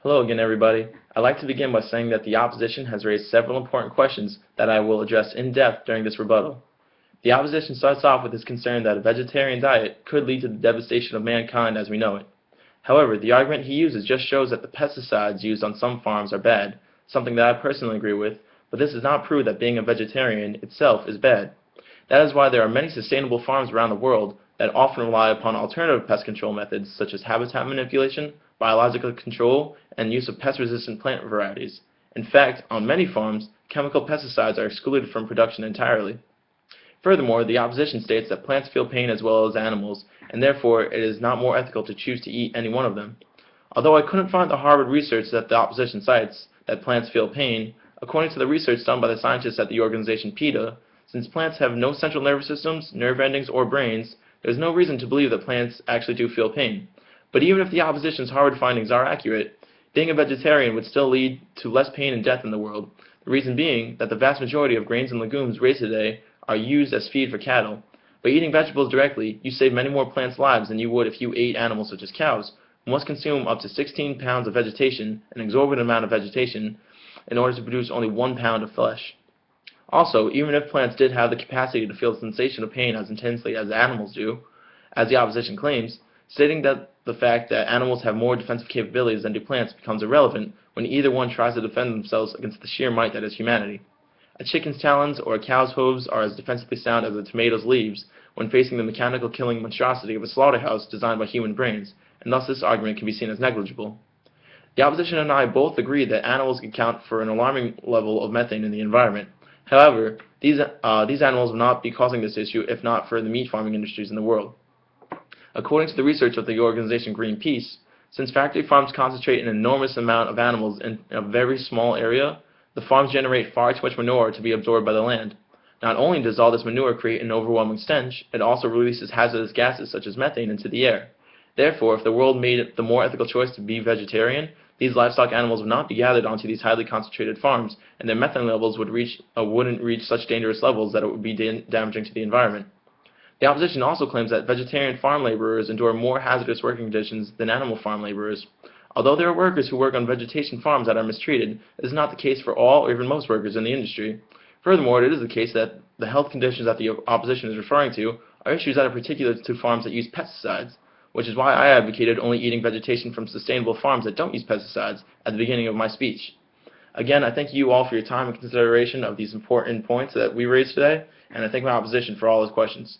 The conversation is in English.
Hello again, everybody. I'd like to begin by saying that the opposition has raised several important questions that I will address in depth during this rebuttal. The opposition starts off with its concern that a vegetarian diet could lead to the devastation of mankind as we know it. However, the argument he uses just shows that the pesticides used on some farms are bad, something that I personally agree with, but this does not prove that being a vegetarian itself is bad. That is why there are many sustainable farms around the world that often rely upon alternative pest control methods such as habitat manipulation, biological control, and use of pest-resistant plant varieties. In fact, on many farms, chemical pesticides are excluded from production entirely. Furthermore, the opposition states that plants feel pain as well as animals, and therefore it is not more ethical to choose to eat any one of them. Although I couldn't find the Harvard research that the opposition cites that plants feel pain, according to the research done by the scientists at the organization PETA, since plants have no central nervous systems, nerve endings, or brains, there is no reason to believe that plants actually do feel pain. But even if the opposition's Harvard findings are accurate, being a vegetarian would still lead to less pain and death in the world. The reason being that the vast majority of grains and legumes raised today are used as feed for cattle. By eating vegetables directly, you save many more plants' lives than you would if you ate animals such as cows, who must consume up to 16 pounds of vegetation, an exorbitant amount of vegetation, in order to produce only 1 pound of flesh. Also, even if plants did have the capacity to feel the sensation of pain as intensely as animals do, as the opposition claims, stating that the fact that animals have more defensive capabilities than do plants becomes irrelevant when either one tries to defend themselves against the sheer might that is humanity. A chicken's talons or a cow's hooves are as defensively sound as a tomato's leaves when facing the mechanical killing monstrosity of a slaughterhouse designed by human brains, and thus this argument can be seen as negligible. The opposition and I both agree that animals can account for an alarming level of methane in the environment. However, these animals would not be causing this issue if not for the meat farming industries in the world. According to the research of the organization Greenpeace, since factory farms concentrate an enormous amount of animals in a very small area, the farms generate far too much manure to be absorbed by the land. Not only does all this manure create an overwhelming stench, it also releases hazardous gases such as methane into the air. Therefore, if the world made the more ethical choice to be vegetarian, these livestock animals would not be gathered onto these highly concentrated farms, and their methane levels wouldn't reach such dangerous levels that it would be damaging to the environment. The opposition also claims that vegetarian farm laborers endure more hazardous working conditions than animal farm laborers. Although there are workers who work on vegetation farms that are mistreated, it is not the case for all or even most workers in the industry. Furthermore, it is the case that the health conditions that the opposition is referring to are issues that are particular to farms that use pesticides, which is why I advocated only eating vegetation from sustainable farms that don't use pesticides at the beginning of my speech. Again, I thank you all for your time and consideration of these important points that we raised today, and I thank my opposition for all his questions.